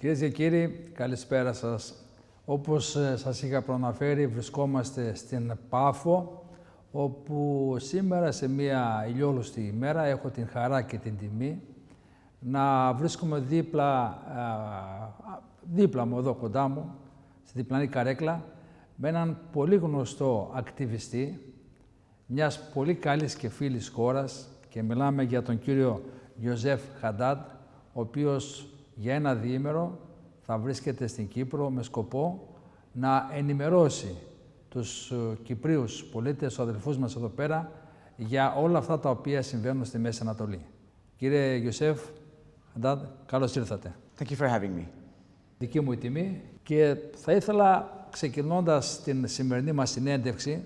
Κυρίες και κύριοι, καλησπέρα σας. Όπως σας είχα προαναφέρει, βρισκόμαστε στην Πάφο, όπου σήμερα σε μια ηλιόλουστη ημέρα έχω την χαρά και την τιμή να βρίσκομαι δίπλα μου, εδώ κοντά μου, στη διπλανή καρέκλα, με έναν πολύ γνωστό ακτιβιστή μιας πολύ καλής και φίλης χώρας, και μιλάμε για τον κύριο Γιούσεφ Χαντάντ, ο οποίος για ένα διήμερο θα βρίσκεται στην Κύπρο με σκοπό να ενημερώσει τους Κυπρίους πολίτες, τους αδελφούς μας εδώ πέρα, για όλα αυτά τα οποία συμβαίνουν στη Μέση Ανατολή. Κύριε Γιούσεφ Χαντάντ, καλώς ήρθατε. Thank you for having me. Δική μου η τιμή, και θα ήθελα, ξεκινώντας την σημερινή μας συνέντευξη,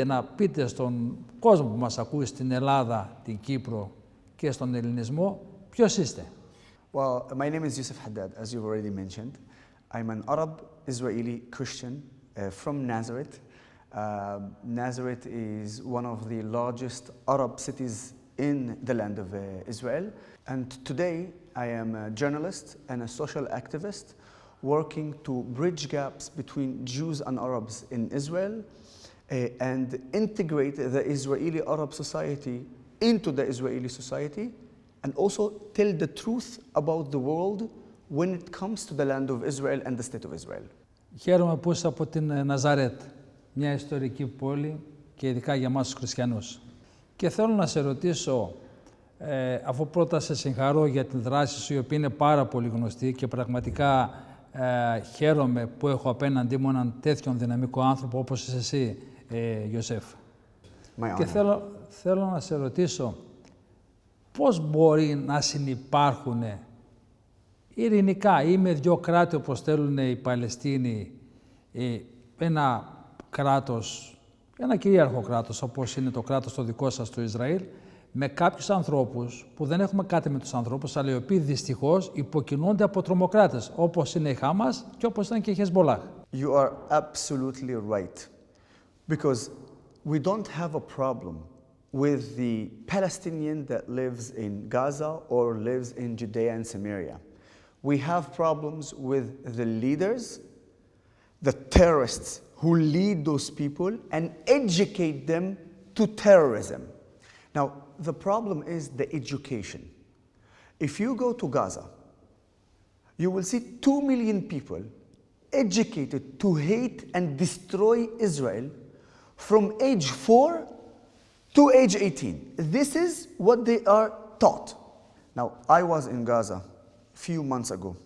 να πείτε στον κόσμο που μας ακούει στην Ελλάδα, την Κύπρο και στον Ελληνισμό, ποιος είστε. Well, my name is Γιούσεφ Χαντάντ, as you've already mentioned. I'm an Arab Israeli Christian from Nazareth. Nazareth is one of the largest Arab cities in the land of Israel. And today I am a journalist and a social activist working to bridge gaps between Jews and Arabs in Israel and integrate the Israeli Arab society into the Israeli society, and also tell the truth about the world when it comes to the land of Israel and the state of Israel. Χαίρομαι που είσαι από την Ναζαρέτ, μια ιστορική πόλη και ειδικά για εμάς τους χριστιανούς. Και θέλω να σε ρωτήσω, αφού πρώτα σε συγχαρώ για την δράση σου, η οποία είναι πάρα πολύ γνωστή, και πραγματικά χαίρομαι που έχω απέναντί μου έναν τέτοιον δυναμικό άνθρωπο όπως είσαι εσύ, Γιούσεφ. Και θέλω να σε ρωτήσω, πώς μπορεί να συνυπάρχουν ειρηνικά ή με δύο κράτη όπως θέλουν οι Παλαιστίνοι, ένα κράτος, ένα κυρίαρχο κράτος όπως είναι το κράτος το δικό σας, το Ισραήλ, με κάποιους ανθρώπους που δεν έχουμε κάτι με τους ανθρώπους, αλλά οι οποίοι δυστυχώς υποκινούνται από τρομοκράτες, όπως είναι η Χάμας και όπως ήταν και η Χεσμολάχ. You are absolutely right. Because we don't have a problem with the Palestinian that lives in Gaza or lives in Judea and Samaria. We have problems with the leaders, the terrorists who lead those people and educate them to terrorism. Now, the problem is the education. If you go to Gaza, you will see 2 million people educated to hate and destroy Israel from age 4 to age 18. This is what they are taught. Now, I was in Gaza a few months ago.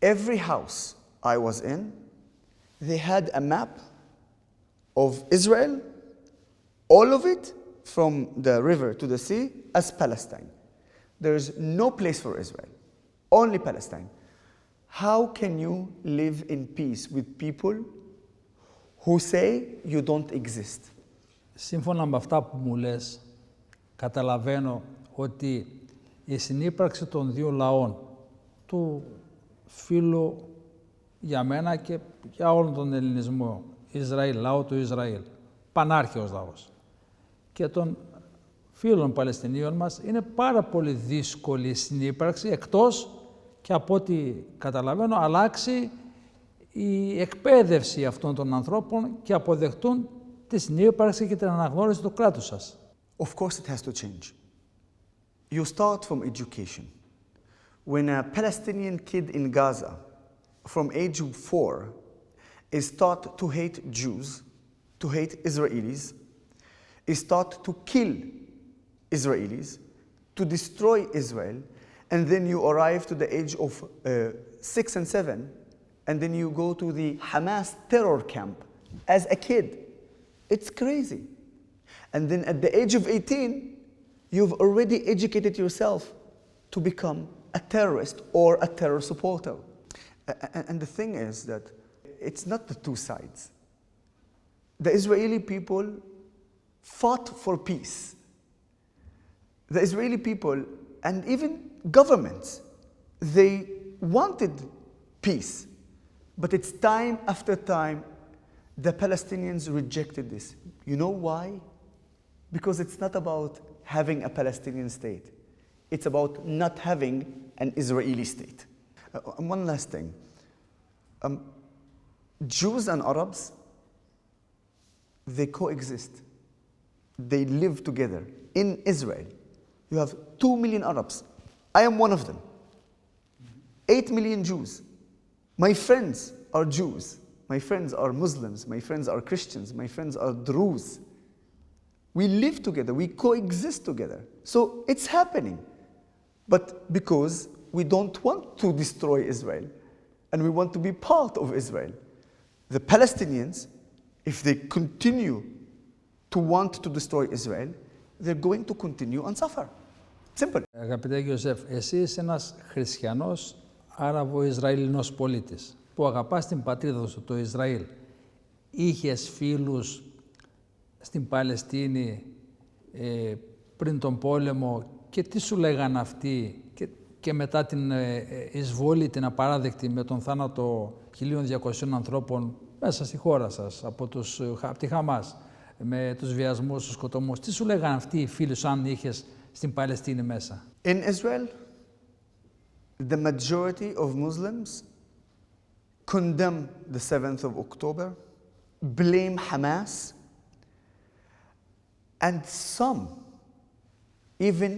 Every house I was in, they had a map of Israel, all of it from the river to the sea, as Palestine. There is no place for Israel, only Palestine. How can you live in peace with people who say you don't exist? Σύμφωνα με αυτά που μου λες, καταλαβαίνω ότι η συνύπαρξη των δύο λαών, του φίλου για μένα και για όλον τον ελληνισμό, Ισραήλ, λαό του Ισραήλ, πανάρχαιος λαός, και των φίλων Παλαιστινίων μας, είναι πάρα πολύ δύσκολη η συνύπαρξη, εκτός και από ό,τι καταλαβαίνω αλλάξει η εκπαίδευση αυτών των ανθρώπων και αποδεχτούν τη συνύπαρξη και την αναγνώριση του κράτους σας. Of course it has to change. You start from education. When a Palestinian kid in Gaza from age 4 is taught to hate Jews, to hate Israelis, is taught to kill Israelis, to destroy Israel, and then you arrive to the age of 6 and 7, and then you go to the Hamas terror camp as a kid. It's crazy. And then at the age of 18, you've already educated yourself to become a terrorist or a terror supporter. And the thing is that it's not the two sides. The Israeli people fought for peace. The Israeli people and even governments, they wanted peace. But it's time after time, the Palestinians rejected this. You know why? Because it's not about having a Palestinian state. It's about not having an Israeli state. One last thing. Jews and Arabs, they coexist. They live together in Israel. You have 2 million Arabs. I am one of them. 8 million Jews. My friends are Jews. My friends are Muslims. My friends are Christians. My friends are Druze. We live together. We coexist together. So it's happening. But because we don't want to destroy Israel, and we want to be part of Israel, the Palestinians, if they continue to want to destroy Israel, they're going to continue and suffer. Simple. Αγαπητέ Γιούσεφ, εσύ είσαι ένας χριστιανός Αραβοϊσραηλινός πολίτης που αγαπάς την πατρίδα σου, το Ισραήλ. Είχες φίλους στην Παλαιστίνη πριν τον πόλεμο και τι σου λέγαν αυτοί και μετά την εισβολή, την απαράδεκτη με τον θάνατο 1.200 ανθρώπων μέσα στη χώρα σας, από τη Χαμάς, με τους βιασμούς, τους σκοτωμούς. Τι σου λέγαν αυτοί οι φίλοι σου αν είχες στην Παλαιστίνη μέσα? In Israel, the majority of Muslims condemn the 7th of October, blame Hamas, and some even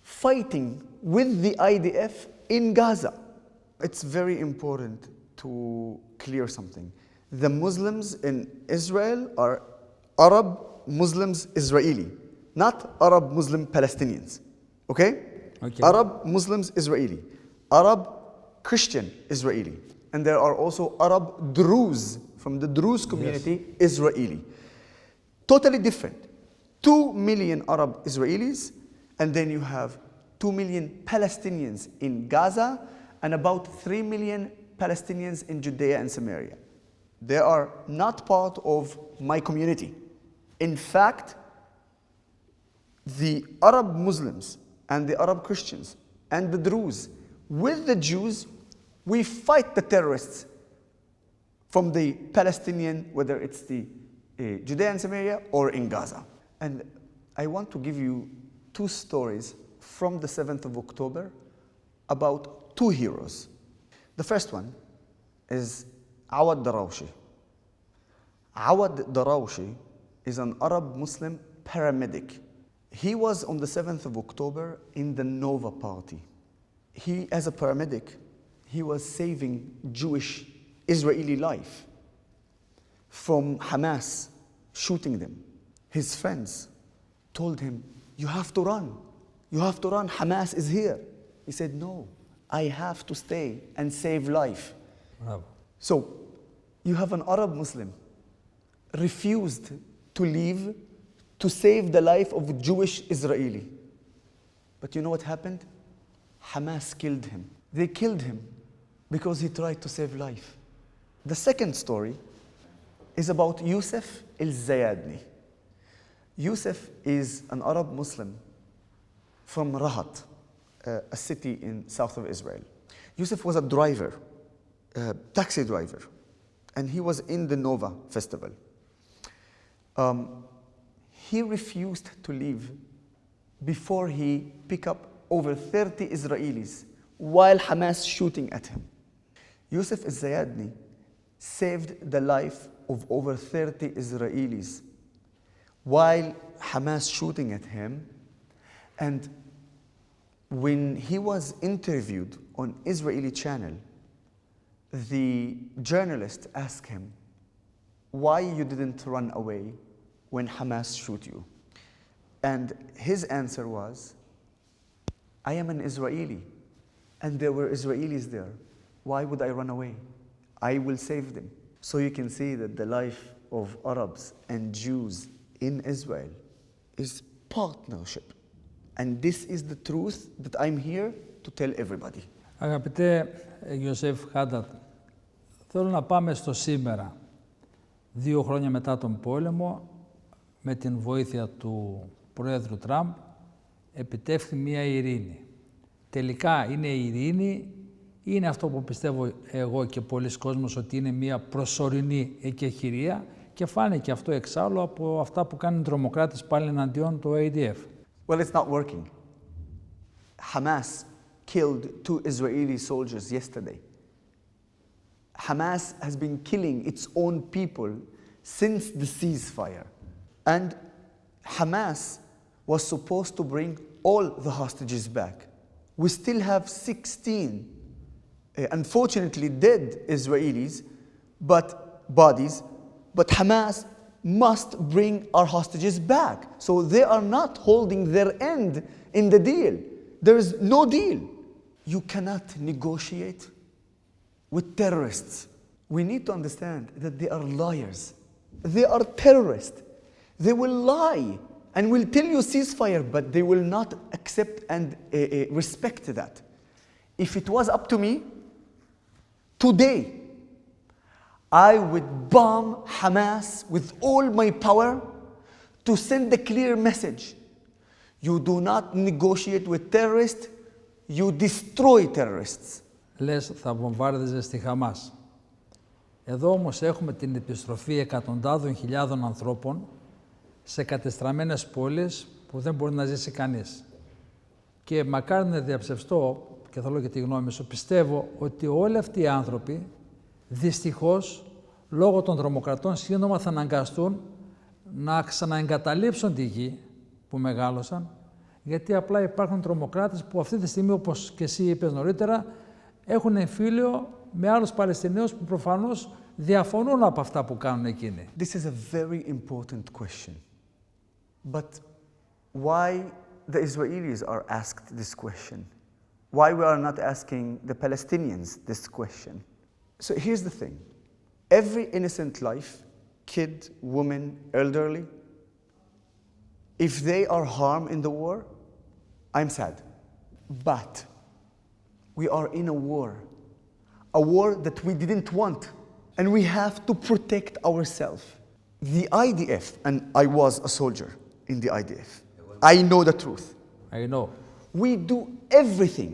fighting with the IDF in Gaza. It's very important to clear something. The Muslims in Israel are Arab Muslims Israeli, not Arab Muslim Palestinians. Okay? Okay. Arab Muslims Israeli, Arab Christian Israeli, and there are also Arab Druze from the Druze community, yes. Israeli. Totally different. 2 million Arab Israelis, and then you have 2 million Palestinians in Gaza, and about 3 million Palestinians in Judea and Samaria. They are not part of my community. In fact, the Arab Muslims and the Arab Christians and the Druze, with the Jews, we fight the terrorists from the Palestinian, whether it's the Judea and Samaria or in Gaza. And I want to give you 2 stories from the 7th of October about 2 heroes. The first one is Awad Darawshi. Awad Darawshi is an Arab Muslim paramedic. He was on the 7th of October in the Nova Party. He, as a paramedic, he was saving Jewish Israeli life from Hamas shooting them. His friends told him, "You have to run. You have to run. Hamas is here." He said, "No, I have to stay and save life." Bravo. So, you have an Arab Muslim refused to leave to save the life of a Jewish Israeli. But you know what happened? Hamas killed him. They killed him because he tried to save life. The second story is about Yousef al-Zayadni. Yousef is an Arab Muslim from Rahat, a city in south of Israel. Yousef was a driver, a taxi driver, and he was in the Nova festival. He refused to leave before he picked up over 30 Israelis while Hamas shooting at him. Yousef al-Zayadni saved the life of over 30 Israelis while Hamas shooting at him. And when he was interviewed on Israeli channel, the journalist asked him, "Why you didn't run away when Hamas shoot you?" And his answer was, "I am an Israeli, and there were Israelis there. Why would I run away? I will save them." So you can see that the life of Arabs and Jews in Israel is partnership. And this is the truth that I'm here to tell everybody. Αγαπητέ Γιούσεφ Χαντάντ, θέλω να πάμε στο σήμερα. 2 χρόνια μετά τον πόλεμο, με την βοήθεια του Πρόεδρου Τραμπ, επιτεύχθη μια ειρήνη. Τελικά είναι η ειρήνη, είναι αυτό που πιστεύω εγώ και πολλοί κόσμος, ότι είναι μια προσωρινή εκεχηρία, και φάνηκε αυτό εξάλλου από αυτά που κάνουν οι τρομοκράτες πάλι εναντίον του ADF. Well, it's not working. Hamas killed 2 Israeli soldiers yesterday. Hamas has been killing its own people since the ceasefire. And Hamas was supposed to bring all the hostages back. We still have 16, unfortunately, dead Israelis, bodies, but Hamas must bring our hostages back. So they are not holding their end in the deal. There is no deal. You cannot negotiate with terrorists. We need to understand that they are liars. They are terrorists. They will lie and will tell you ceasefire, but they will not accept and respect that. If it was up to me, today, I would bomb Hamas with all my power to send a clear message. You do not negotiate with terrorists, you destroy terrorists. Λες θα βομβάρδιζε στη Χαμάς. Εδώ όμως έχουμε την επιστροφή εκατοντάδων χιλιάδων ανθρώπων σε κατεστραμμένες πόλεις που δεν μπορεί να ζήσει κανείς. Και μακάρι να διαψευστώ, και θέλω και τη γνώμη σου, πιστεύω ότι όλοι αυτοί οι άνθρωποι δυστυχώς λόγω των τρομοκρατών σύντομα θα αναγκαστούν να ξαναεγκαταλείψουν τη γη που μεγάλωσαν, γιατί απλά υπάρχουν τρομοκράτες που αυτή τη στιγμή, όπως και εσύ είπες νωρίτερα, έχουν εμφύλιο με άλλους Παλαιστινίους που προφανώς διαφωνούν από αυτά που κάνουν εκείνοι. This is a very important question. But why the Israelis are asked this question? Why we are not asking the Palestinians this question? So here's the thing. Every innocent life, kid, woman, elderly, if they are harmed in the war, I'm sad. But we are in a war that we didn't want, and we have to protect ourselves. The IDF, and I was a soldier in the IDF, I know the truth. I know. We do everything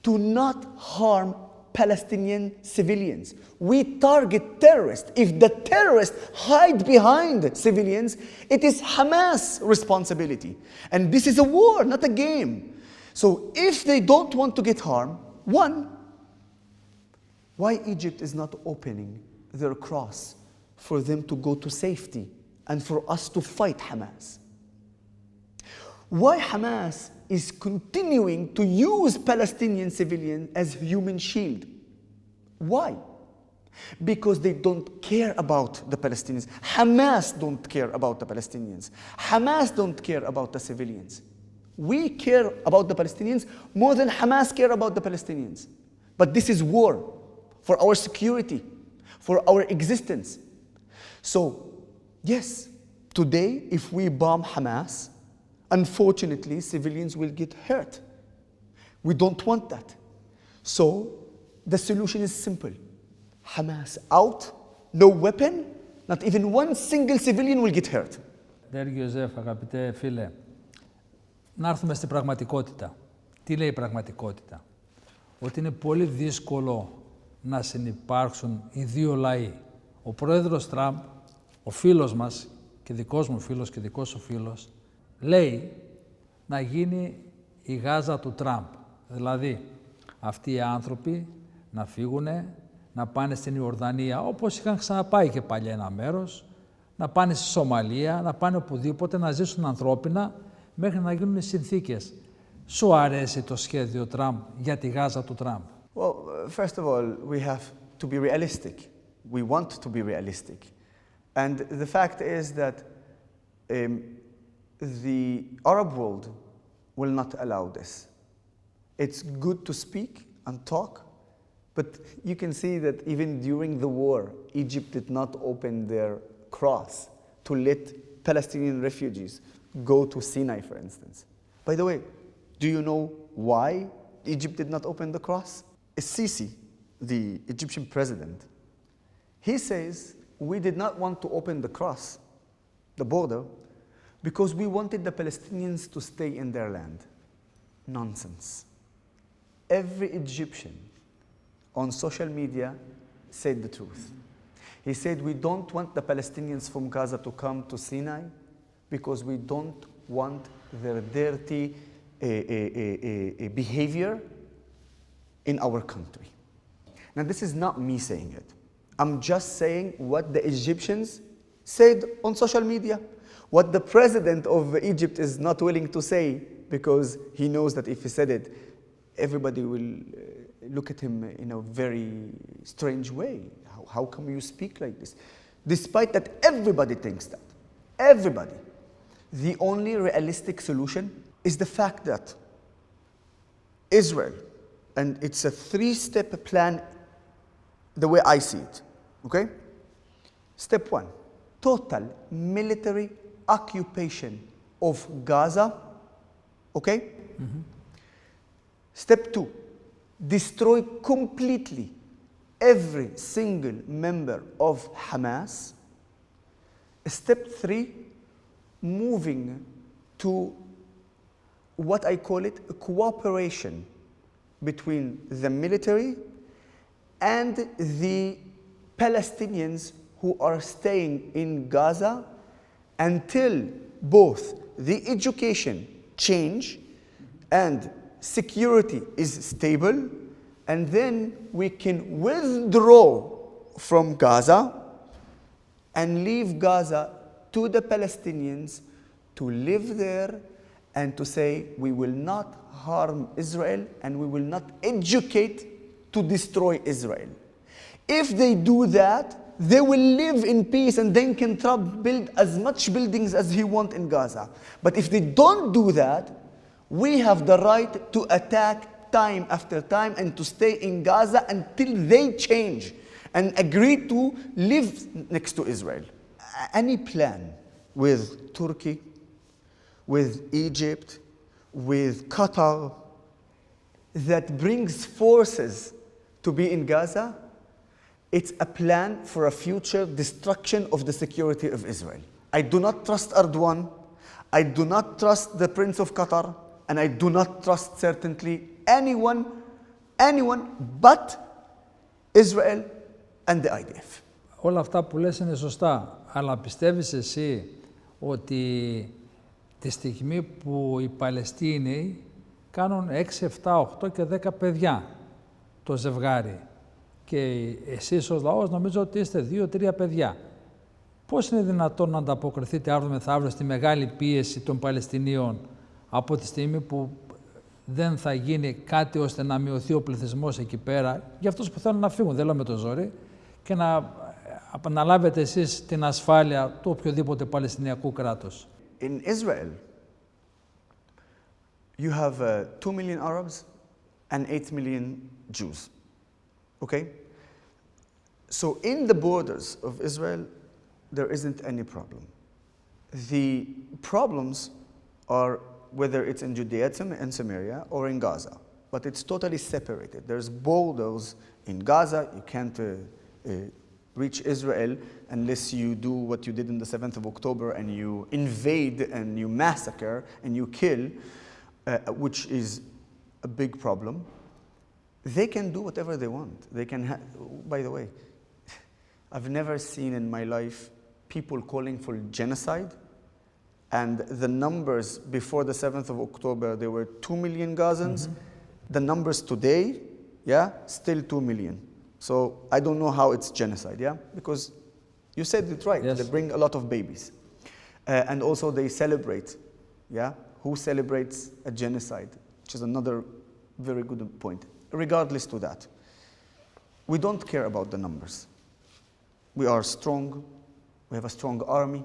to not harm Palestinian civilians. We target terrorists. If the terrorists hide behind civilians, it is Hamas' responsibility. And this is a war, not a game. So if they don't want to get harmed, one, why Egypt is not opening their cross for them to go to safety and for us to fight Hamas? Why Hamas is continuing to use Palestinian civilians as human shield? Why? Because they don't care about the Palestinians. Hamas don't care about the Palestinians. Hamas don't care about the civilians. We care about the Palestinians more than Hamas care about the Palestinians. But this is war for our security, for our existence. So, yes, today if we bomb Hamas, unfortunately, civilians will get hurt. We don't want that. So, the solution is simple. Hamas out, no weapon, not even one single civilian will get hurt. Γιούσεφ, αγαπητέ φίλε, να έρθουμε στην πραγματικότητα. Τι λέει η πραγματικότητα? Ότι είναι πολύ δύσκολο να συνυπάρξουν οι δύο λαοί. Ο πρόεδρος Τραμπ, ο φίλος μας και δικός μου φίλος και δικός σου φίλος, λέει να γίνει η Γάζα του Τραμπ. Δηλαδή, αυτοί οι άνθρωποι να φύγουνε, να πάνε στην Ιορδανία, όπως είχαν ξαναπάει και παλιά ένα μέρος, να πάνε στη Σομαλία, να πάνε οπουδήποτε, να ζήσουν ανθρώπινα, μέχρι να γίνουν οι συνθήκες. Σου αρέσει το σχέδιο Τραμπ για τη Γάζα του Τραμπ? Well, first of all, we have to be realistic. We want to be realistic. And the fact is that the Arab world will not allow this. It's good to speak and talk, but you can see that even during the war, Egypt did not open their cross to let Palestinian refugees go to Sinai, for instance. By the way, do you know why Egypt did not open the cross? Sisi, the Egyptian president, he says, we did not want to open the cross, the border, because we wanted the Palestinians to stay in their land. Nonsense. Every Egyptian on social media said the truth. He said, we don't want the Palestinians from Gaza to come to Sinai because we don't want their dirty behavior in our country. Now, this is not me saying it. I'm just saying what the Egyptians said on social media, what the president of Egypt is not willing to say because he knows that if he said it, everybody will look at him in a very strange way. How come you speak like this? Despite that everybody thinks that. Everybody. The only realistic solution is the fact that Israel, and it's a three-step plan the way I see it, okay? Step one, total military occupation of Gaza, okay? Mm-hmm. Step two, destroy completely every single member of Hamas. Step three, moving to what I call it a cooperation between the military and the Palestinians who are staying in Gaza until both the education change and security is stable, and then we can withdraw from Gaza and leave Gaza to the Palestinians to live there and to say we will not harm Israel and we will not educate to destroy Israel. If they do that, they will live in peace and then can build as much buildings as he wants in Gaza. But if they don't do that, we have the right to attack time after time and to stay in Gaza until they change and agree to live next to Israel. Any plan with Turkey, with Egypt, with Qatar, that brings forces to be in Gaza, it's a plan for a future destruction of the security of Israel. I do not trust Erdogan, I do not trust the Prince of Qatar, and I do not trust certainly anyone but Israel and the IDF. Όλα αυτά που λες είναι σωστά, αλλά πιστεύεις εσύ ότι τη στιγμή που οι Παλαιστίνοι κάνουν 6, 7, 8 και 10 παιδιά το ζευγάρι και εσείς ως λαός νομίζω ότι είστε 2-3 παιδιά. Πώς είναι δυνατόν να ανταποκριθείτε αύριο μεθαύριο στη μεγάλη πίεση των Παλαιστινίων από τη στιγμή που δεν θα γίνει κάτι ώστε να μειωθεί ο πληθυσμός εκεί πέρα για αυτούς που θέλουν να φύγουν, δεν λέω με το ζόρι, και να αναλάβετε εσείς την ασφάλεια του οποιοδήποτε Παλαιστινιακού κράτους. In Israel, you have 2 million Arabs and 8 million Jews, okay? So in the borders of Israel, there isn't any problem. The problems are whether it's in Judea and Samaria or in Gaza, but it's totally separated. There's borders in Gaza. You can't reach Israel unless you do what you did on the 7th of October and you invade and you massacre and you kill, which is a big problem. They can do whatever they want. They can by the way, I've never seen in my life people calling for genocide, and the numbers before the 7th of October, there were 2 million Gazans. Mm-hmm. The numbers today, yeah, still 2 million. So I don't know how it's genocide, yeah? Because you said it right, yes. They bring a lot of babies. And also they celebrate, yeah? Who celebrates a genocide? Which is another very good point. Regardless to that, we don't care about the numbers. We are strong, we have a strong army,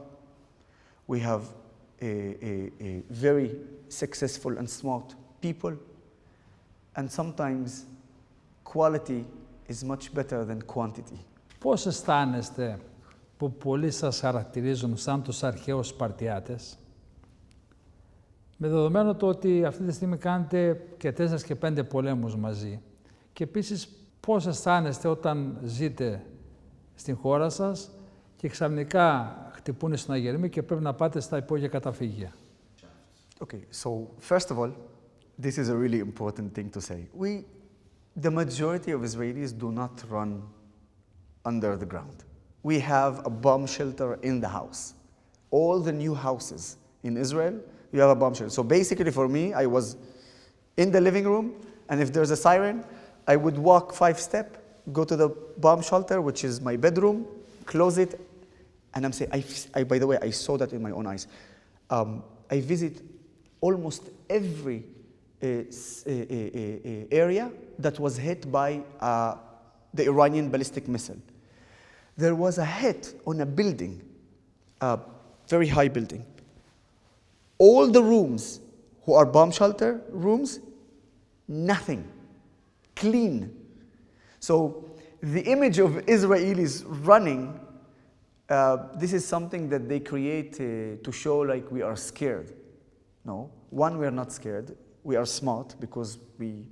we have a very successful and smart people, and sometimes quality is much better than quantity. Πώς αισθάνεστε που πολλοί σας χαρακτηρίζουν σαν τους αρχαίους Σπαρτιάτες, με δεδομένο το ότι αυτή τη στιγμή κάνετε και 4 και 5 πολέμους μαζί, και επίσης πώς αισθάνεστε όταν ζείτε στην χώρα σας και ξαφνικά χτυπούνε στον Αγερμή και πρέπει να πάτε στα υπόγεια καταφύγια? Okay, so first of all, this is a really important thing to say. The majority of Israelis do not run under the ground. We have a bomb shelter in the house. All the new houses in Israel, you have a bomb shelter. So basically for me, I was in the living room, and if there's a siren, I would walk 5 steps, go to the bomb shelter, which is my bedroom, close it, and I'm saying, by the way, I saw that in my own eyes. I visit almost every area that was hit by the Iranian ballistic missile. There was a hit on a building, a very high building. All the rooms who are bomb shelter rooms, nothing, clean. So the image of Israelis running, this is something that they create to show like we are scared. No, one, we are not scared. We are smart because we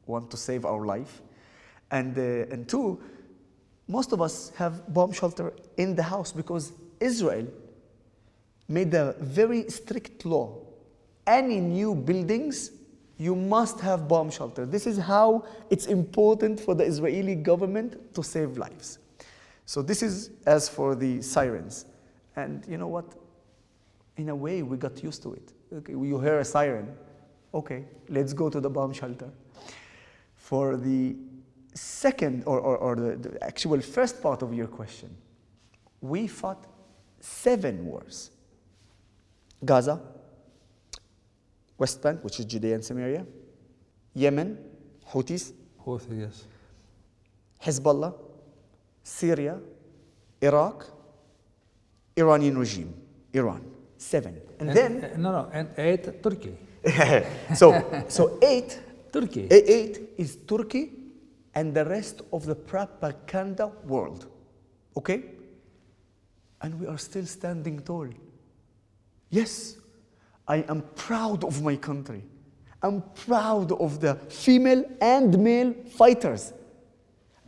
want to save our life. And two, most of us have bomb shelter in the house because Israel made a very strict law. Any new buildings, you must have bomb shelter. This is how it's important for the Israeli government to save lives. So this is as for the sirens. And you know what? In a way, we got used to it. Okay, you hear a siren. Okay, let's go to the bomb shelter. For the second, or the actual first part of your question, we fought 7 wars. Gaza, West Bank, which is Judea and Samaria, Yemen, Houthis, yes. Hezbollah, Syria, Iraq, Iranian regime, Iran. 7. And then... and 8, Turkey. so 8... Turkey. 8 is Turkey and the rest of the propaganda world. Okay? And we are still standing tall. Yes, I am proud of my country. I'm proud of the female and male fighters.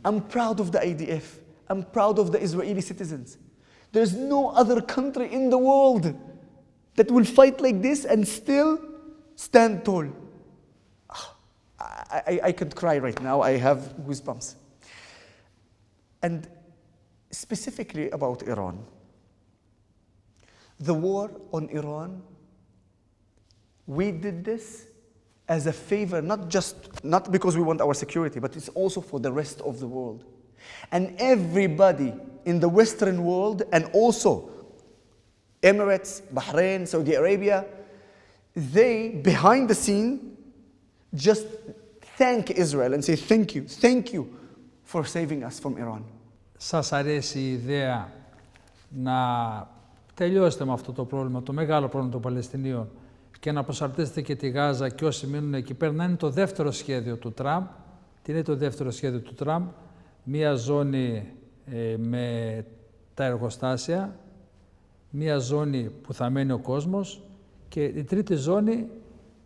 I'm proud of the IDF. I'm proud of the Israeli citizens. There's no other country in the world that will fight like this and still stand tall. I could cry right now. I have goosebumps. And specifically about Iran. The war on Iran, we did this as a favor, not because we want our security, but it's also for the rest of the world. And everybody in the Western world, and also Emirates, Bahrain, Saudi Arabia, they, behind the scene, just thank Israel and say thank you for saving us from Iran. Σας αρέσει η ιδέα να τελειώσετε με αυτό το πρόβλημα, το μεγάλο πρόβλημα των Παλαιστινίων, και να προσαρτήσετε και τη Γάζα και όσοι μείνουν εκεί πέρα, να είναι το δεύτερο σχέδιο του Τραμπ? Τι είναι το δεύτερο σχέδιο του Τραμπ? Μία ζώνη με τα εργοστάσια, μία ζώνη που θα μένει ο κόσμος και η τρίτη ζώνη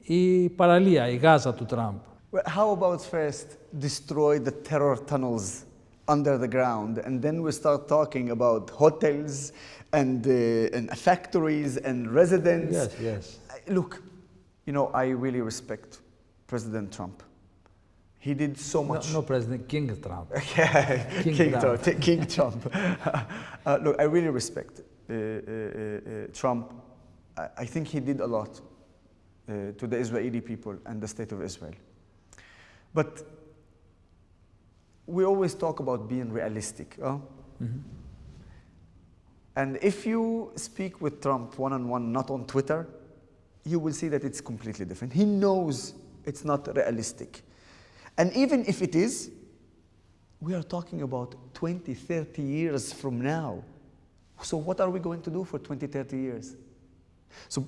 η παραλία, η Γάζα του Τραμπ. Well, how about first destroy the terror tunnels under the ground, and then we start talking about hotels and factories and residents. Yes, yes. Look, you know, I really respect President Trump. He did so much. No President, King Trump. King Trump. Look, I really respect Trump. I think he did a lot to the Israeli people and the state of Israel. But we always talk about being realistic. Mm-hmm. And if you speak with Trump one-on-one, not on Twitter, you will see that it's completely different. He knows it's not realistic. And even if it is, we are talking about 20, 30 years from now. So what are we going to do for 20, 30 years? So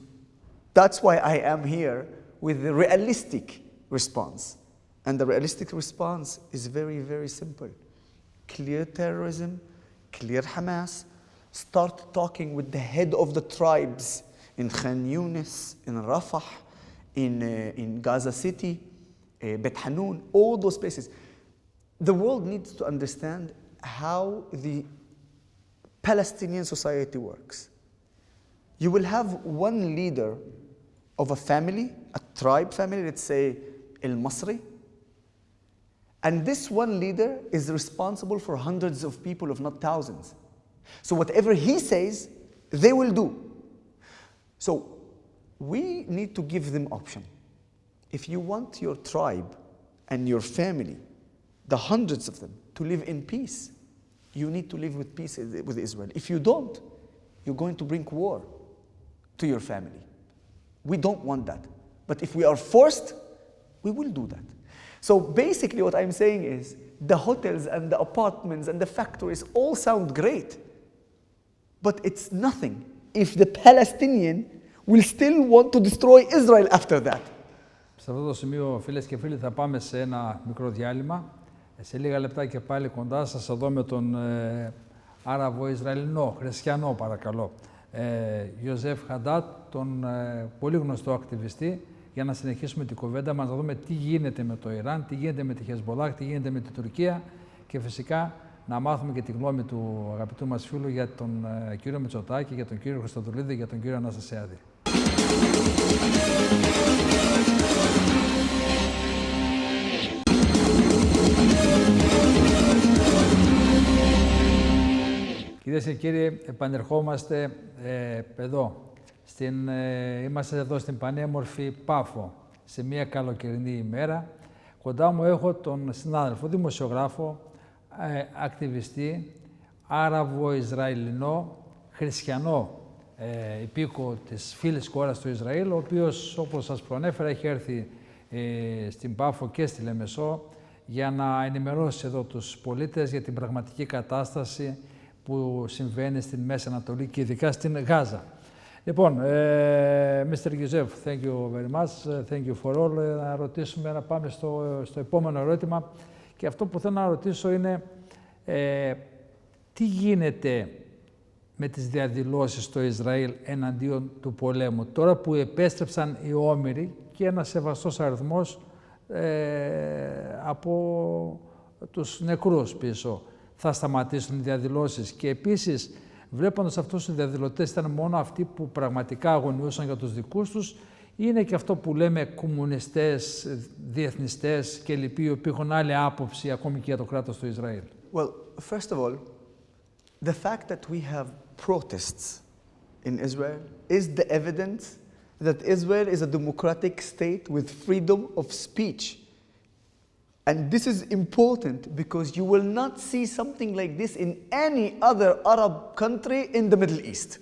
that's why I am here with the realistic response. And the realistic response is very, very simple. Clear terrorism, clear Hamas, start talking with the head of the tribes in Khan Yunis, in Rafah, in Gaza City, Bet Hanun, all those places. The world needs to understand how the Palestinian society works. You will have one leader of a family, a tribe family, let's say El Masri, and this one leader is responsible for hundreds of people, if not thousands. So whatever he says, they will do. So we need to give them option. If you want your tribe and your family the hundreds of them, to live in peace. You need to live with peace with Israel. If you don't, you're going to bring war to your family. We don't want that. But if we are forced, we will do that. So basically what I'm saying is, the hotels and the apartments and the factories all sound great, but it's nothing if the Palestinian will still want to destroy Israel after that. Σε αυτό το σημείο, φίλες και φίλοι, θα πάμε σε ένα μικρό διάλειμμα. Σε λίγα λεπτά και πάλι κοντά σας, εδώ με τον Αραβοϊσραηλινό Χριστιανό, παρακαλώ, Γιούσεφ Χαντάντ, τον πολύ γνωστό ακτιβιστή, για να συνεχίσουμε την κουβέντα μας, να δούμε τι γίνεται με το Ιράν, τι γίνεται με τη Χεσμολάχ, τι γίνεται με την Τουρκία και φυσικά να μάθουμε και τη γνώμη του αγαπητού μας φίλου για τον κύριο Μητσοτάκη, για τον κύριο Χριστοδουλίδη, για τον κύριο Αναστασιάδη. Κυρίες και κύριοι, επανερχόμαστε εδώ. Είμαστε εδώ στην πανέμορφη Πάφο, σε μια καλοκαιρινή ημέρα. Κοντά μου έχω τον συνάδελφο, δημοσιογράφο, ακτιβιστή, Αραβοϊσραηλινό Χριστιανό, υπήκο της φίλης χώρας του Ισραήλ, ο οποίος, όπως σας προανέφερα, έχει έρθει στην Πάφο και στη Λεμεσό για να ενημερώσει εδώ τους πολίτες για την πραγματική κατάσταση που συμβαίνει στην Μέση Ανατολή και ειδικά στην Γάζα. Λοιπόν, Mr. Γιούσεφ, thank you very much, thank you for all. Να ρωτήσουμε, να πάμε στο επόμενο ερώτημα. Και αυτό που θέλω να ρωτήσω είναι τι γίνεται με τις διαδηλώσεις στο Ισραήλ εναντίον του πολέμου. Τώρα που επέστρεψαν οι όμηροι και ένας σεβαστός αριθμός από τους νεκρούς πίσω. Θα σταματήσουν οι διαδηλώσεις και επίσης βλέποντας αυτούς τους διαδηλωτές ήταν μόνο αυτοί που πραγματικά αγωνιούσαν για τους δικούς τους, είναι και αυτό που λέμε κομμουνιστές, διεθνιστές και λοιποί, οι οποίοι έχουν άλλη άποψη ακόμη και για το κράτος του Ισραήλ. Well, first of all, the fact that we have protests in Israel is the evidence that Israel is a democratic state with freedom of speech. And this is important because you will not see something like this in any other Arab country in the Middle East.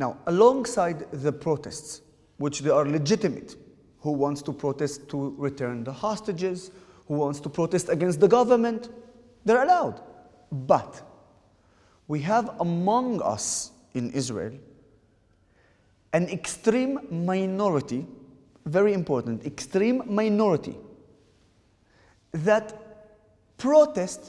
Now, alongside the protests, which they are legitimate, who wants to protest to return the hostages, who wants to protest against the government, they're allowed. But we have among us in Israel an extreme minority, very important, extreme minority, that protest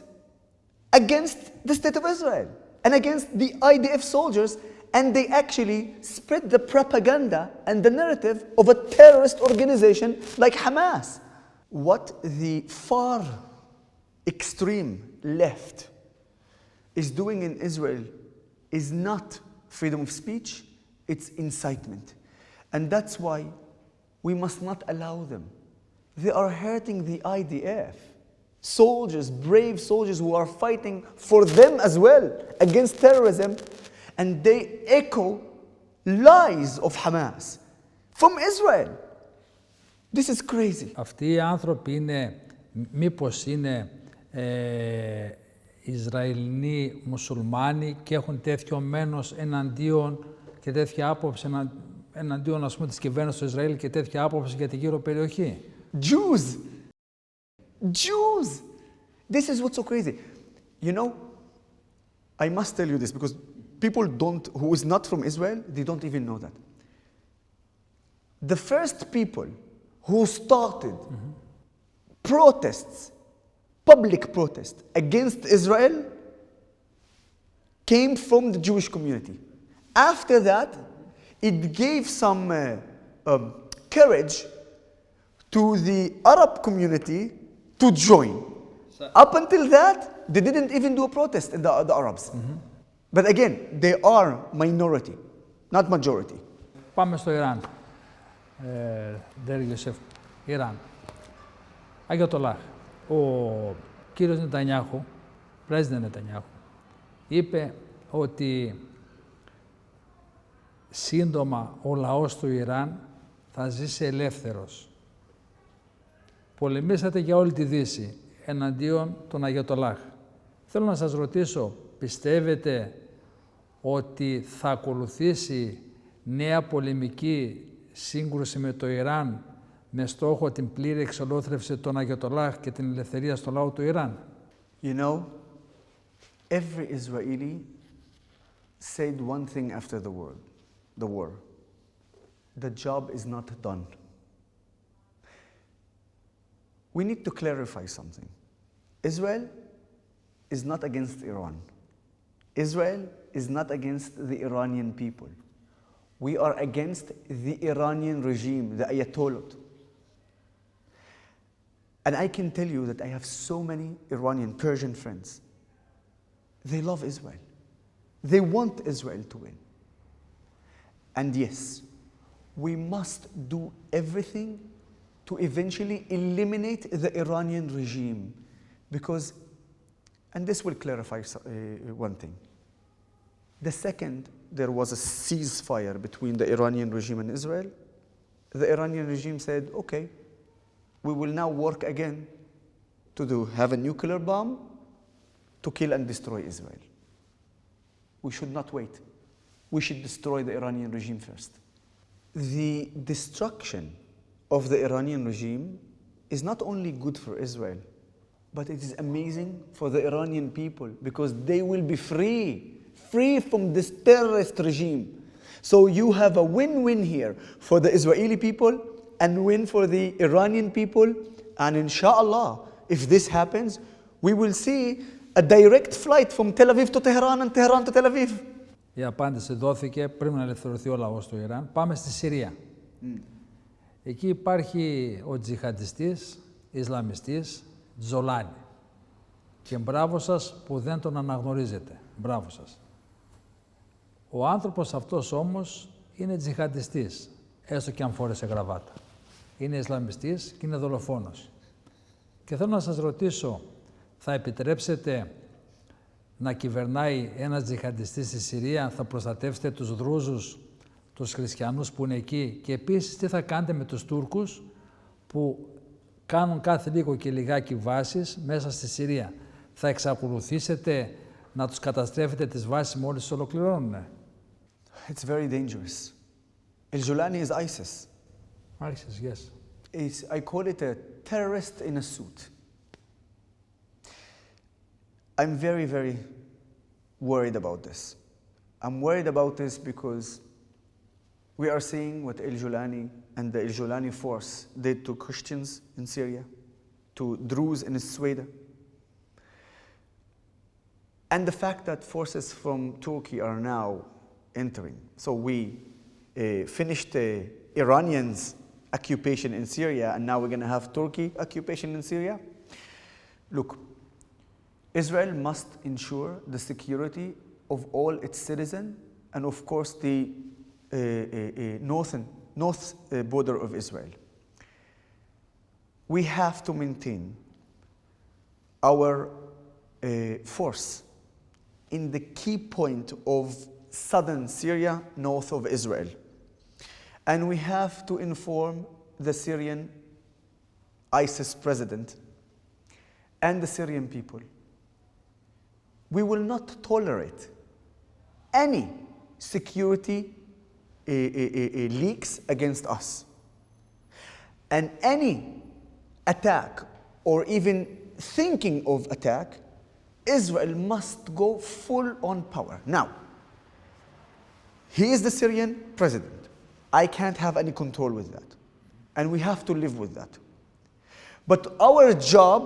against the state of Israel and against the IDF soldiers, and they actually spread the propaganda and the narrative of a terrorist organization like Hamas. What the far extreme left is doing in Israel is not freedom of speech, it's incitement. And that's why we must not allow them. They are hurting the IDF. Soldiers, brave soldiers who are fighting for them as well against terrorism, and they echo lies of Hamas from Israel. This is crazy. Αυτοί οι άνθρωποι είναι, μήπως είναι Ισραηλινοί μουσουλμάνοι και έχουν τέτοιο μένος εναντίον και τέτοια άποψη εναντίον, ας πούμε, της κυβέρνησης του Ισραήλ και τέτοια άποψη για τη γύρω περιοχή. Jews! Jews! This is what's so crazy. You know, I must tell you this because people who is not from Israel, they don't even know that. The first people who started protests, public protests against Israel came from the Jewish community. After that, it gave some courage to the Arab community to join. Up until that, they didn't even do a protest in the Arabs. But again, they are minority, not majority. Πάμε στο Ιράν. Γιούσεφ, Ιράν. Αγιατολάχ. Ο κύριος Νετανιάχου, πρέσβης Νετανιάχου, είπε ότι σύντομα ο λαός του Ιράν θα ζήσει ελεύθερος. Πολεμήσατε για όλη τη Δύση. εναντίον των Αγιατολάχ. Θέλω να σας ρωτήσω, πιστεύετε ότι θα ακολουθήσει νέα πολεμική σύγκρουση με το Ιράν με στόχο την πλήρη εξολόθρευση των Αγιατολάχ και την ελευθερία στο λαό του Ιράν? You know, every Israeli said one thing after the war. The job is not done. We need to clarify something. Israel is not against Iran. Israel is not against the Iranian people. We are against the Iranian regime, the Ayatollah. And I can tell you that I have so many Iranian Persian friends. They love Israel. They want Israel to win. And yes, we must do everything to eventually eliminate the Iranian regime. Because, and this will clarify one thing. The second there was a ceasefire between the Iranian regime and Israel, the Iranian regime said, okay, we will now work again to have a nuclear bomb to kill and destroy Israel. We should not wait. We should destroy the Iranian regime first. The destruction of the Iranian regime is not only good for Israel, but it is amazing for the Iranian people because they will be free from this terrorist regime. So you have a win-win here for the Israeli people and win for the Iranian people. And inshallah, if this happens, we will see a direct flight from Tel Aviv to Tehran and Tehran to Tel Aviv. Η απάντηση δόθηκε πριν να ελευθερωθεί ο λαός του Ιράν. Πάμε στη Συρία. Εκεί υπάρχει ο τζιχαντιστής, Ισλαμιστής, Τζολάνι. Και μπράβο σας που δεν τον αναγνωρίζετε. Μπράβο σας. Ο άνθρωπος αυτός όμως είναι τζιχαντιστής, έστω και αν φόρεσε γραβάτα. Είναι Ισλαμιστής και είναι δολοφόνος. Και θέλω να σας ρωτήσω, θα επιτρέψετε να κυβερνάει ένας τζιχαντιστής στη Συρία, θα προστατεύσετε τους Δρούζους, τους χριστιανούς που είναι εκεί και επίσης τι θα κάνετε με τους Τούρκους που κάνουν κάθε λίγο και λιγάκι βάσεις μέσα στη Συρία. Θα εξακολουθήσετε να τους καταστρέφετε τις βάσεις μόλις τις ολοκληρώνουν? It's very dangerous. Al-Julani is ISIS. ISIS, yes. I call it a terrorist in a suit. I'm very, very worried about this. I'm worried about this because we are seeing what Al-Julani and the Al-Julani force did to Christians in Syria, to Druze in Sweden. And the fact that forces from Turkey are now entering. So we finished the Iranians' occupation in Syria, and now we're going to have Turkey occupation in Syria. Look, Israel must ensure the security of all its citizens, and of course the north border of Israel. We have to maintain our force in the key point of southern Syria, north of Israel. And we have to inform the Syrian ISIS president and the Syrian people. We will not tolerate any security leaks against us. And any attack or even thinking of attack, Israel must go full on power. Now, he is the Syrian president. I can't have any control with that. And we have to live with that. But our job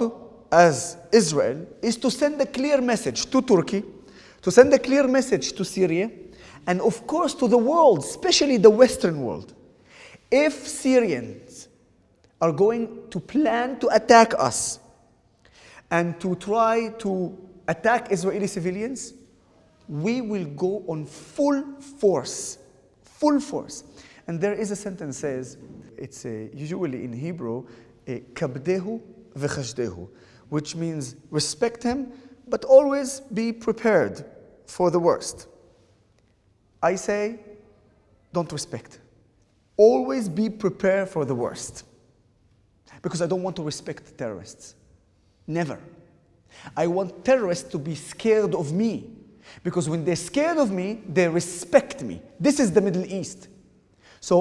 as Israel is to send a clear message to Turkey, to send a clear message to Syria, and of course to the world, especially the Western world. If Syrians are going to plan to attack us and to try to attack Israeli civilians, we will go on full force. And there is a sentence says, it's usually in Hebrew, kabdehu v'chashdehu, which means respect him, but always be prepared for the worst. I say, don't respect. Always be prepared for the worst. Because I don't want to respect terrorists. Never. I want terrorists to be scared of me. Because when they're scared of me, they respect me. This is the Middle East. So,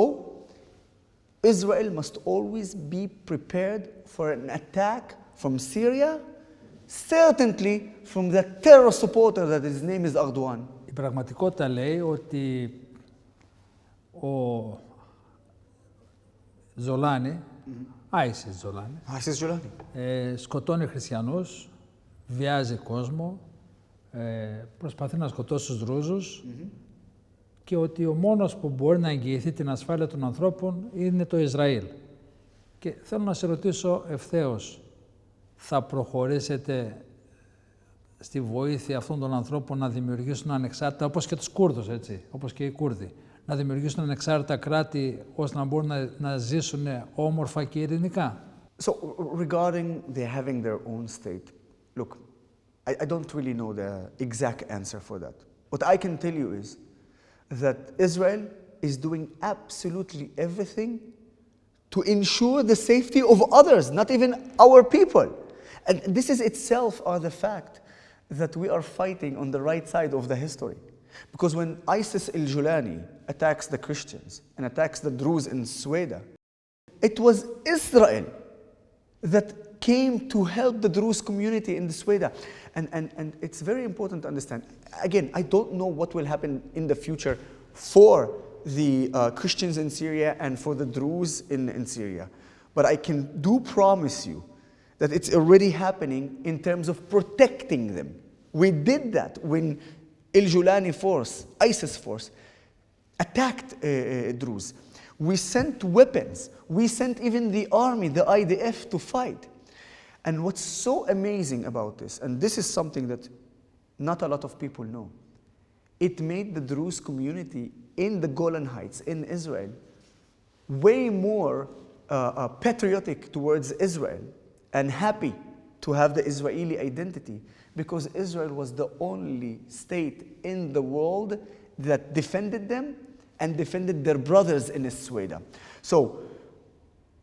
Israel must always be prepared for an attack from Syria, certainly from the terror supporter that his name is Erdogan. Η πραγματικότητα λέει ότι ο Ζολάνι, Άισις Ζολάνι, σκοτώνει χριστιανούς, βιάζει κόσμο, προσπαθεί να σκοτώσει τους Δρούζους και ότι ο μόνος που μπορεί να εγγυηθεί την ασφάλεια των ανθρώπων είναι το Ισραήλ. Και θέλω να σε ρωτήσω ευθέως, θα προχωρήσετε στη βοήθεια αυτών των ανθρώπων να δημιουργήσουν ανεξάρτητα, όπως και τους Κούρδους, έτσι, όπως και οι Κούρδοι, να δημιουργήσουν ανεξάρτητα κράτη ώστε να μπορούν να ζήσουν όμορφα και ειρηνικά? So, regarding they having their own state, look, I don't really know the exact answer for that. What I can tell you is that Israel is doing absolutely everything to ensure the safety of others, not even our people. And this is itself are the fact that we are fighting on the right side of the history. Because when ISIS al-Julani attacks the Christians and attacks the Druze in Sweden, it was Israel that came to help the Druze community in the Sweden. And it's very important to understand. Again, I don't know what will happen in the future for the Christians in Syria and for the Druze in Syria. But I can promise you that it's already happening in terms of protecting them. We did that when al-Julani force, ISIS force, attacked Druze. We sent weapons. We sent even the army, the IDF, to fight. And what's so amazing about this, and this is something that not a lot of people know, it made the Druze community in the Golan Heights in Israel way more patriotic towards Israel and happy to have the Israeli identity, because Israel was the only state in the world that defended them and defended their brothers in Sweden. So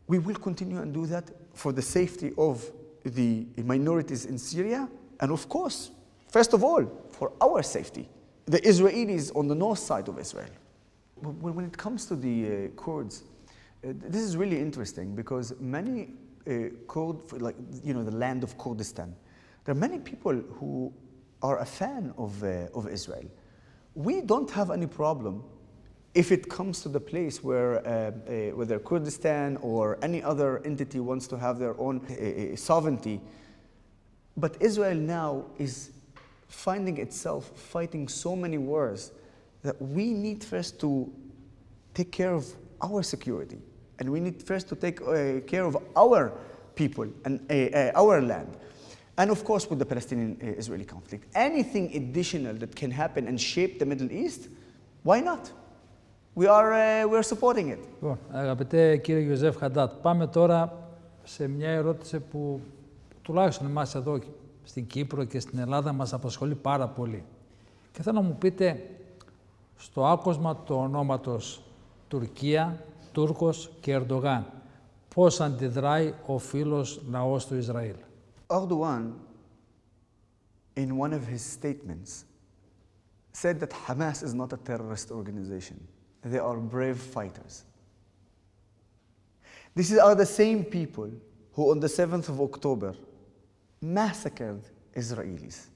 we will continue and do that for the safety of the minorities in Syria, and of course, first of all, for our safety, the Israelis on the north side of Israel. When it comes to the Kurds, this is really interesting because many Kurd, like the land of Kurdistan, there are many people who are a fan of Israel. We don't have any problem if it comes to the place where whether Kurdistan or any other entity wants to have their own sovereignty. But Israel now is finding itself fighting so many wars that we need first to take care of our security. And we need first to take care of our people and our land. And of course with the Palestinian-Israeli conflict. Anything additional that can happen and shape the Middle East, why not? We are supporting it. Λοιπόν, αγαπητέ κύριε Γιούσεφ Χαντάντ, πάμε τώρα σε μια ερώτηση που τουλάχιστον εμάς εδώ στην Κύπρο και στην Ελλάδα μας απασχολεί πάρα πολύ. Και θέλω να μου πείτε, στο άκουσμα του ονόματος Τουρκία, Τούρκος και Ερντογάν, πώς αντιδράει ο φίλος λαός του Ισραήλ? Erdogan, in one of his statements, said that Hamas is not a terrorist organization. They are brave fighters. These are the same people who on the 7th of October massacred Israelis,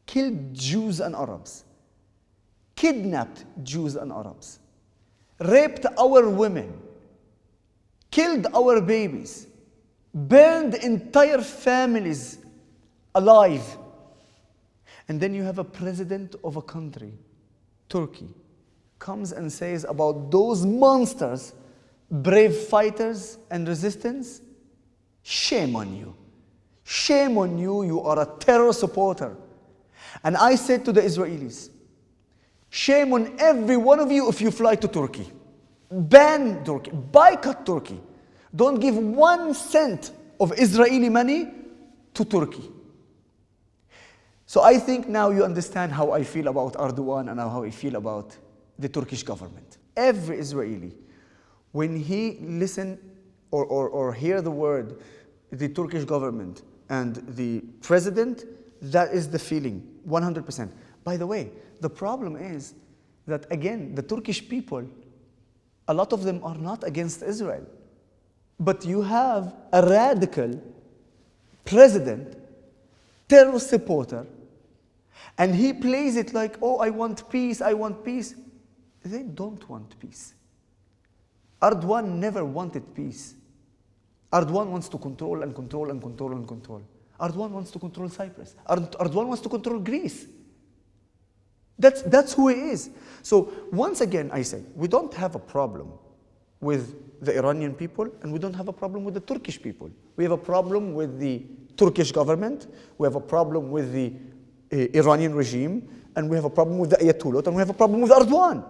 killed Jews and Arabs, kidnapped Jews and Arabs, raped our women, killed our babies, burned entire families alive. And then you have a president of a country, Turkey, comes and says about those monsters, brave fighters and resistance, shame on you. Shame on you, you are a terror supporter. And I said to the Israelis, shame on every one of you if you fly to Turkey. Ban Turkey, boycott Turkey. Don't give 1 cent of Israeli money to Turkey. So I think now you understand how I feel about Erdogan and how I feel about the Turkish government. Every Israeli, when he listen or hear the word the Turkish government and the president, that is the feeling, 100%. By the way, the problem is that, again, the Turkish people, a lot of them are not against Israel. But you have a radical president, terrorist supporter, and he plays it like, oh, I want peace, I want peace. They don't want peace. Erdogan never wanted peace. Erdogan wants to control and control and control and control. Erdogan wants to control Cyprus. Erdogan wants to control Greece. That's who he is. So once again, I say, we don't have a problem with the Iranian people, and we don't have a problem with the Turkish people. We have a problem with the Turkish government, we have a problem with the Iranian regime, and we have a problem with the Ayatollah, and we have a problem with Erdogan.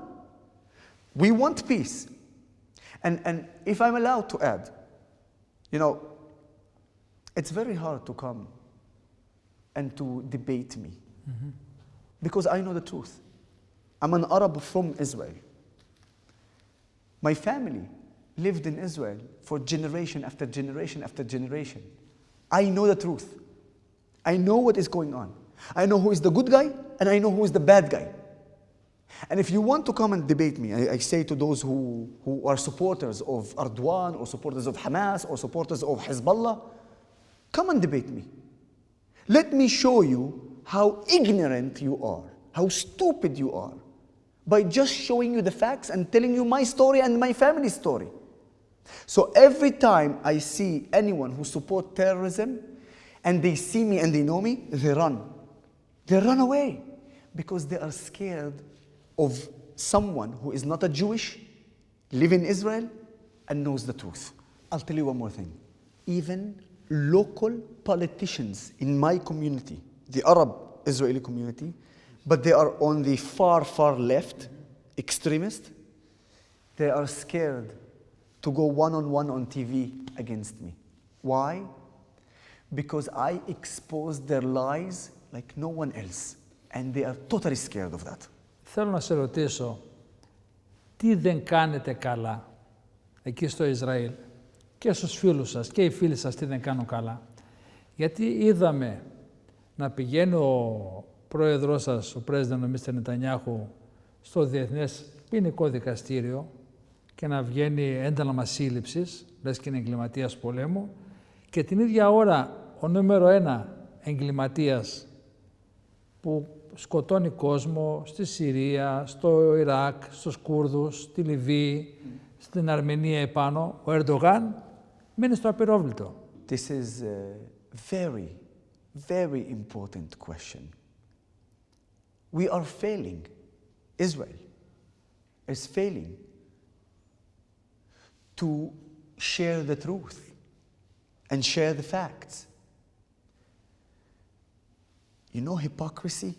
We want peace. And if I'm allowed to add, you know, it's very hard to come and to debate me, because I know the truth. I'm an Arab from Israel. My family lived in Israel for generation after generation after generation. I know the truth. I know what is going on. I know who is the good guy, and I know who is the bad guy. And if you want to come and debate me, I say to those who are supporters of Erdogan, or supporters of Hamas, or supporters of Hezbollah, come and debate me. Let me show you how ignorant you are, how stupid you are, by just showing you the facts and telling you my story and my family's story. So every time I see anyone who supports terrorism, and they see me and they know me, they run. They run away because they are scared of someone who is not a Jewish, live in Israel, and knows the truth. I'll tell you one more thing. Even local politicians in my community, the Arab Israeli community, but they are on the far, far left, extremist, they are scared to go one-on-one on TV against me. Why? Because I expose their lies like no one else, and they are totally scared of that. Θέλω να σε ρωτήσω, τι δεν κάνετε καλά εκεί στο Ισραήλ, και στους φίλους σας και οι φίλοι σας τι δεν κάνουν καλά. Γιατί είδαμε να πηγαίνει ο πρόεδρός σας, ο πρέσβης Μίστερ Νετανιάχου, στο Διεθνές Ποινικό Δικαστήριο και να βγαίνει ένταλμα σύλληψης, λες και είναι εγκληματίας πολέμου, και την ίδια ώρα ο νούμερο 1 εγκληματίας που σκοτώνει κόσμο στη Συρία, στο Ιράκ, στους Κούρδους, στη Λιβύη, στην Αρμενία επάνω, ο Ερντογάν μένει στο απειρόβλητο. This is a very, very important question. We are failing. Israel is failing to share the truth and share the facts. You know hypocrisy?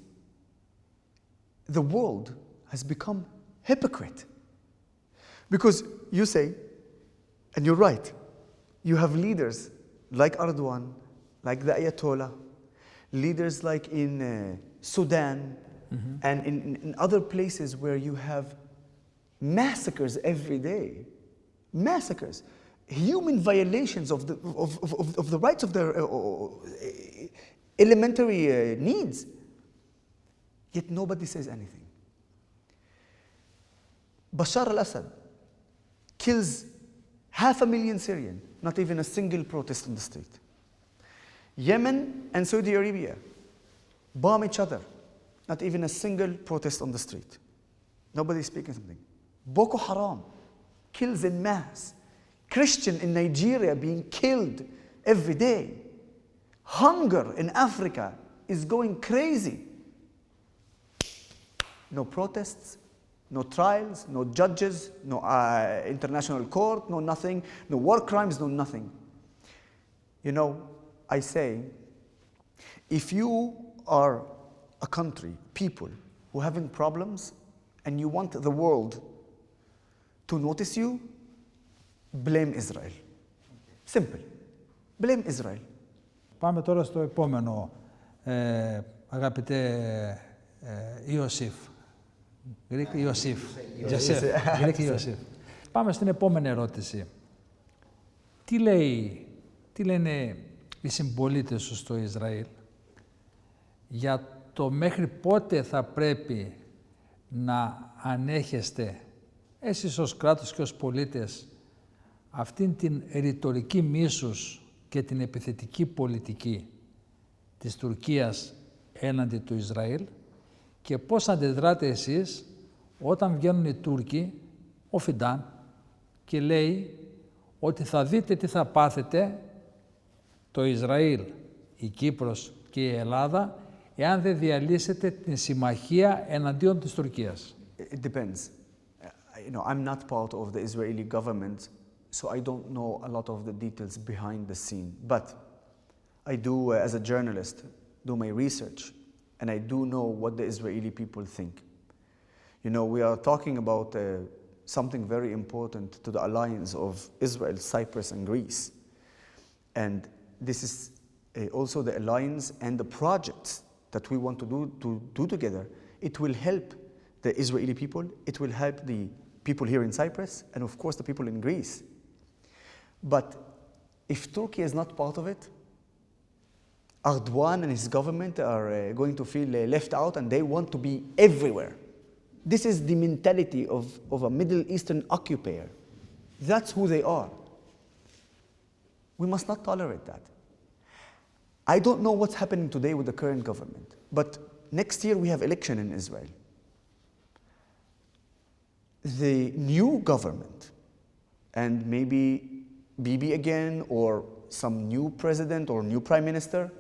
The world has become hypocrite. Because you say, and you're right, you have leaders like Erdogan, like the Ayatollah, leaders like in Sudan, and in other places where you have massacres every day. Massacres. Human violations of the rights of their elementary needs. Yet nobody says anything. Bashar al-Assad kills 500,000 Syrians, not even a single protest on the street. Yemen and Saudi Arabia bomb each other, not even a single protest on the street. Nobody is speaking something. Boko Haram kills in mass. Christian in Nigeria being killed every day. Hunger in Africa is going crazy. No protests, no trials, no judges, no international court, no nothing, no war crimes, no nothing. You know, I say, if you are a country, people who are having problems, and you want the world to notice you, blame Israel. Simple. Blame Israel. Πάμε τώρα στο επόμενο, αγαπητέ Ιωσήφ. Ιωσήφ. Ιωσήφ. Πάμε στην επόμενη ερώτηση. Τι λένε οι συμπολίτες σου στο Ισραήλ για το μέχρι πότε θα πρέπει να ανέχεστε εσείς ως κράτος και ως πολίτες αυτήν την ρητορική μίσους και την επιθετική πολιτική της Τουρκίας έναντι του Ισραήλ και πώς αντιδράτε εσείς όταν βγαίνουν οι Τούρκοι, ο Χαντάντ, και λέει ότι θα δείτε τι θα πάθετε το Ισραήλ, η Κύπρος και η Ελλάδα εάν δεν διαλύσετε την συμμαχία εναντίον της Τουρκίας. It depends. I'm not part of the Israeli government, so I don't know a lot of the details behind the scene. But I do, as a journalist, do my research, and I do know what the Israeli people think. We are talking about something very important to the alliance of Israel, Cyprus, and Greece. And this is also the alliance and the projects that we want to do together. It will help the Israeli people, it will help the people here in Cyprus, and of course the people in Greece. But if Turkey is not part of it, Erdogan and his government are going to feel left out, and they want to be everywhere. This is the mentality of a Middle Eastern occupier. That's who they are. We must not tolerate that. I don't know what's happening today with the current government, but next year we have election in Israel. The new government, and maybe Bibi again, or some new president or new prime minister,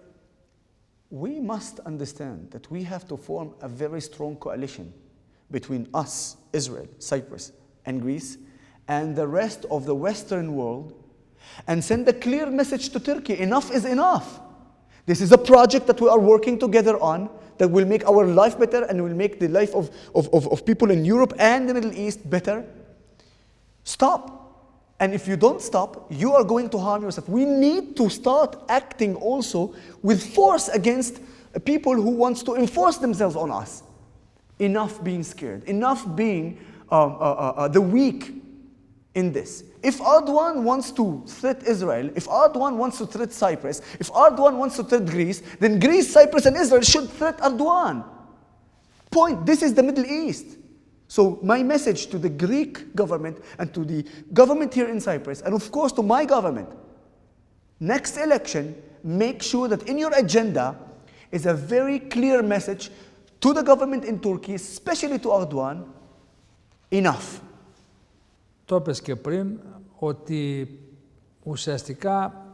we must understand that we have to form a very strong coalition between us, Israel, Cyprus, and Greece, and the rest of the Western world, and send a clear message to Turkey: enough is enough. This is a project that we are working together on that will make our life better and will make the life of people in Europe and the Middle East better. Stop. And if you don't stop, you are going to harm yourself. We need to start acting also with force against people who want to enforce themselves on us. Enough being scared. Enough being the weak in this. If Erdogan wants to threat Israel, if Erdogan wants to threat Cyprus, if Erdogan wants to threat Greece, then Greece, Cyprus, and Israel should threat Erdogan. Point. This is the Middle East. So my message to the Greek government and to the government here in Cyprus, and of course to my government, next election, make sure that in your agenda is a very clear message to the government in Turkey, especially to Erdogan: enough. Το είπες και πριν ότι ουσιαστικά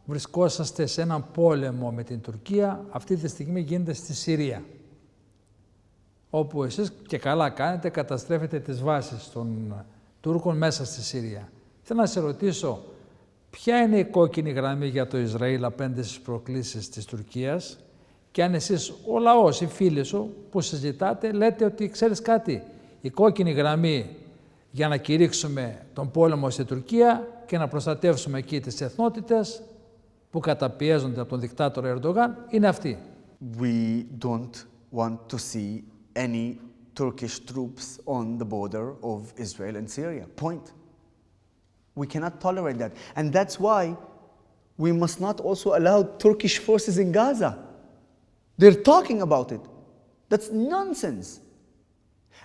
βρισκόσαστε σε έναν πόλεμο με την Τουρκία, αυτή τη στιγμή γίνεται στη Συρία, όπου εσείς και καλά κάνετε, καταστρέφετε τις βάσεις των Τούρκων μέσα στη Συρία. Θέλω να σε ρωτήσω, ποια είναι η κόκκινη γραμμή για το Ισραήλ απέναντι στις προκλήσεις της Τουρκίας και αν εσείς, ο λαός, οι φίλοι σου που συζητάτε, λέτε ότι ξέρεις κάτι, η κόκκινη γραμμή για να κηρύξουμε τον πόλεμο στη Τουρκία και να προστατεύσουμε εκεί τις εθνότητες που καταπιέζονται από τον δικτάτορα Ερντογάν είναι αυτή. We don't want to see any Turkish troops on the border of Israel and Syria. Point. We cannot tolerate that. And that's why we must not also allow Turkish forces in Gaza. They're talking about it. That's nonsense.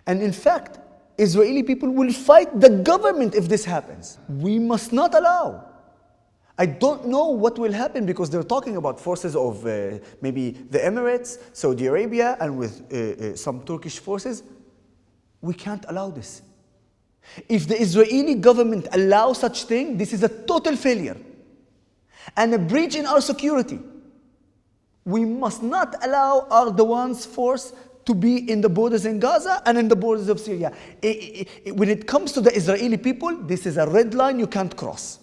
And in fact, Israeli people will fight the government if this happens. We must not allow. I don't know what will happen because they're talking about forces of maybe the Emirates, Saudi Arabia, and with some Turkish forces. We can't allow this. If the Israeli government allows such thing, this is a total failure and a breach in our security. We must not allow Erdogan's force to be in the borders in Gaza and in the borders of Syria. When it comes to the Israeli people, this is a red line you can't cross.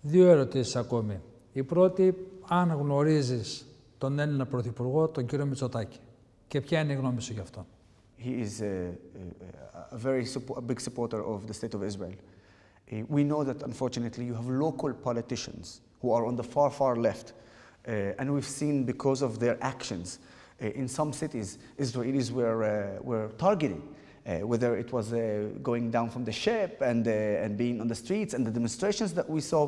Δύο ερωτήσεις ακόμη. Η πρώτη, αν γνωρίζεις τον Έλληνα Πρωθυπουργό, τον κύριο Μητσοτάκη, και ποια είναι η γνώμη σου γι' αυτό? He is a very big supporter of the state of Israel. We know that unfortunately you have local politicians who are on the far left, and we've seen because of their actions in some cities, Israelis were targeted, whether it was going down from the ship and being on the streets and the demonstrations that we saw.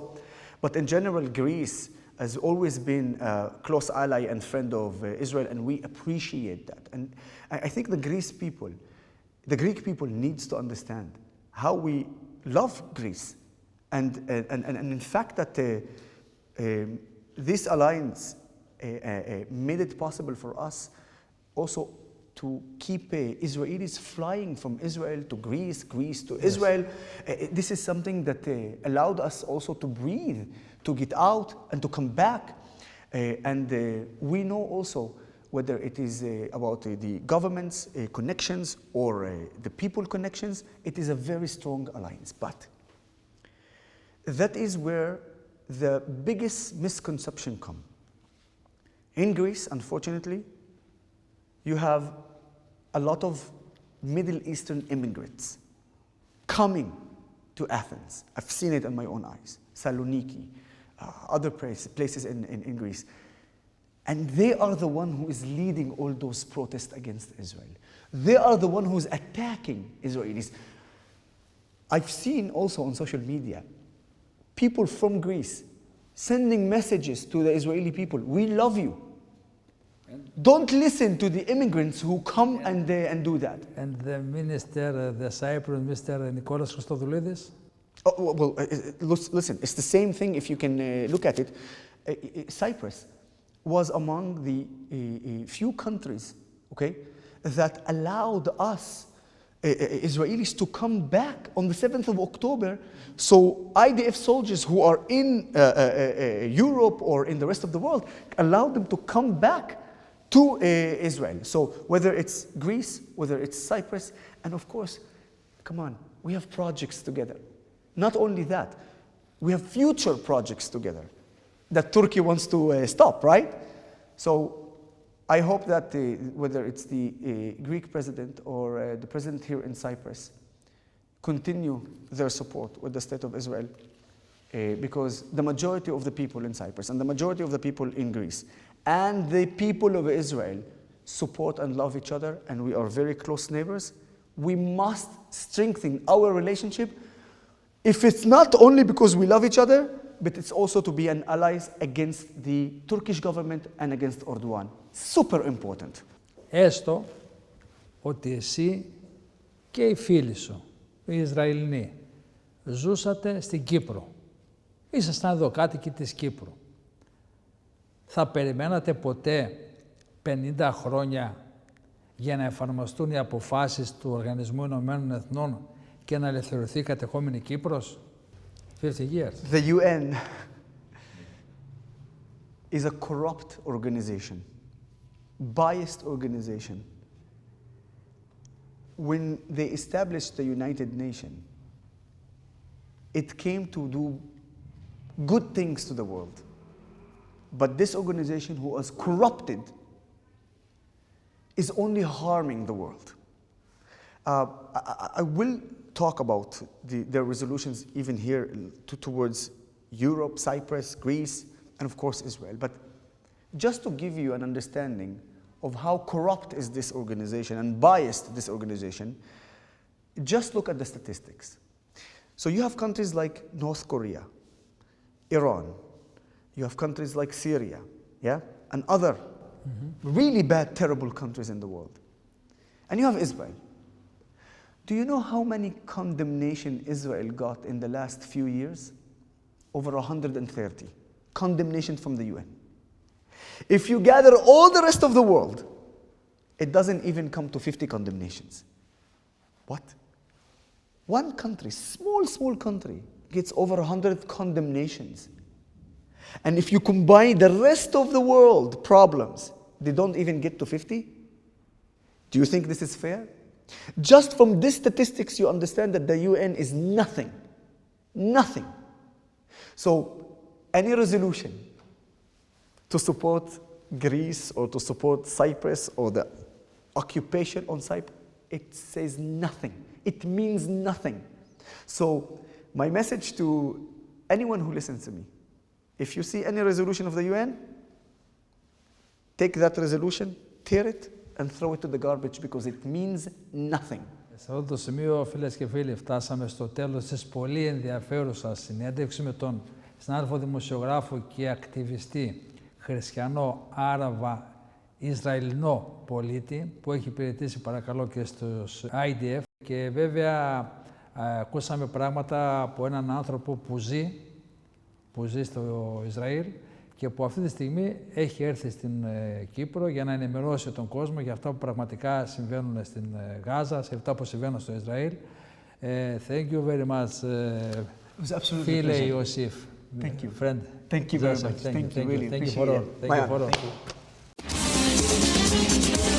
But in general, Greece has always been a close ally and friend of Israel, and we appreciate that. And I think the Greek people needs to understand how we love Greece. And in fact that this alliance made it possible for us also to keep Israelis flying from Israel to Greece, Greece to Israel. This is something that allowed us also to breathe, to get out and to come back. And we know also whether it is about the government's connections or the people connections, it is a very strong alliance. But that is where the biggest misconception comes. In Greece, unfortunately, you have a lot of Middle Eastern immigrants coming to Athens. I've seen it in my own eyes. Saloniki, other places in Greece. And they are the one who is leading all those protests against Israel. They are the one who is attacking Israelis. I've seen also on social media, people from Greece sending messages to the Israeli people, we love you. Don't listen to the immigrants who come and do that. And the minister, the Cyprus, Mr. Nicholas Christodoulidis? Oh, well, listen, it's the same thing if you can look at it. Cyprus was among the few countries, okay, that allowed us Israelis to come back on the 7th of October. So IDF soldiers who are in Europe or in the rest of the world allowed them to come back to Israel. So whether it's Greece, whether it's Cyprus, and of course, come on, we have projects together. Not only that, we have future projects together that Turkey wants to stop, right? So I hope that whether it's the Greek president or the president here in Cyprus, continue their support with the state of Israel, because the majority of the people in Cyprus and the majority of the people in Greece and the people of Israel support and love each other, and we are very close neighbors. We must strengthen our relationship, if it's not only because we love each other, but it's also to be an allies against the Turkish government and against Erdogan. Super important. Έστω ότι εσύ και οι φίλοι σου, οι Ισραηλινοί, ζούσατε στην Κύπρο. Ήσασταν εδώ κάτοικοι της Κύπρου. Θα περιμένατε ποτέ 50 χρόνια για να εφαρμοστούν οι αποφάσεις του Οργανισμού Ηνωμένων Εθνών και να ελευθερωθεί η κατεχόμενη Κύπρος? 50 years. The UN is a corrupt organization, biased organization. When they established the United Nations, it came to do good things to the world. But this organization, who was corrupted, is only harming the world. I will talk about their resolutions even here towards Europe, Cyprus, Greece, and of course Israel. But just to give you an understanding of how corrupt is this organization and biased this organization, just look at the statistics. So you have countries like North Korea, Iran, you have countries like Syria, yeah, and other really bad, terrible countries in the world. And you have Israel. Do you know how many condemnation Israel got in the last few years? Over 130. Condemnation from the UN. If you gather all the rest of the world, it doesn't even come to 50 condemnations. What? One country, small country, gets over 100 condemnations. And if you combine the rest of the world problems, they don't even get to 50? Do you think this is fair? Just from these statistics, you understand that the UN is nothing. Nothing. So, any resolution to support Greece or to support Cyprus or the occupation on Cyprus, it says nothing. It means nothing. So, my message to anyone who listens to me, if you see any resolution of the UN, take that resolution, tear it, and throw it to the garbage because it means nothing. Σε αυτό το σημείο, φίλες και φίλοι, φτάσαμε στο τέλος της πολύ ενδιαφέρουσας συνέντευξης με τον συνάδελφο δημοσιογράφο και ακτιβιστή χριστιανό Αραβοϊσραηλινό πολίτη που έχει υπηρετήσει παρακαλώ και στους IDF και βέβαια ακούσαμε πράγματα από έναν άνθρωπο που ζει στο Ισραήλ και που αυτή τη στιγμή έχει έρθει στην Κύπρο για να ενημερώσει τον κόσμο για αυτά που πραγματικά συμβαίνουν στην Γάζα, σε αυτά που συμβαίνουν στο Ισραήλ. Thank you very much, φίλε Ιωσήφ. Thank you. Friend. Thank you very much. Thank you, really. Thank you for all. Thank you for all.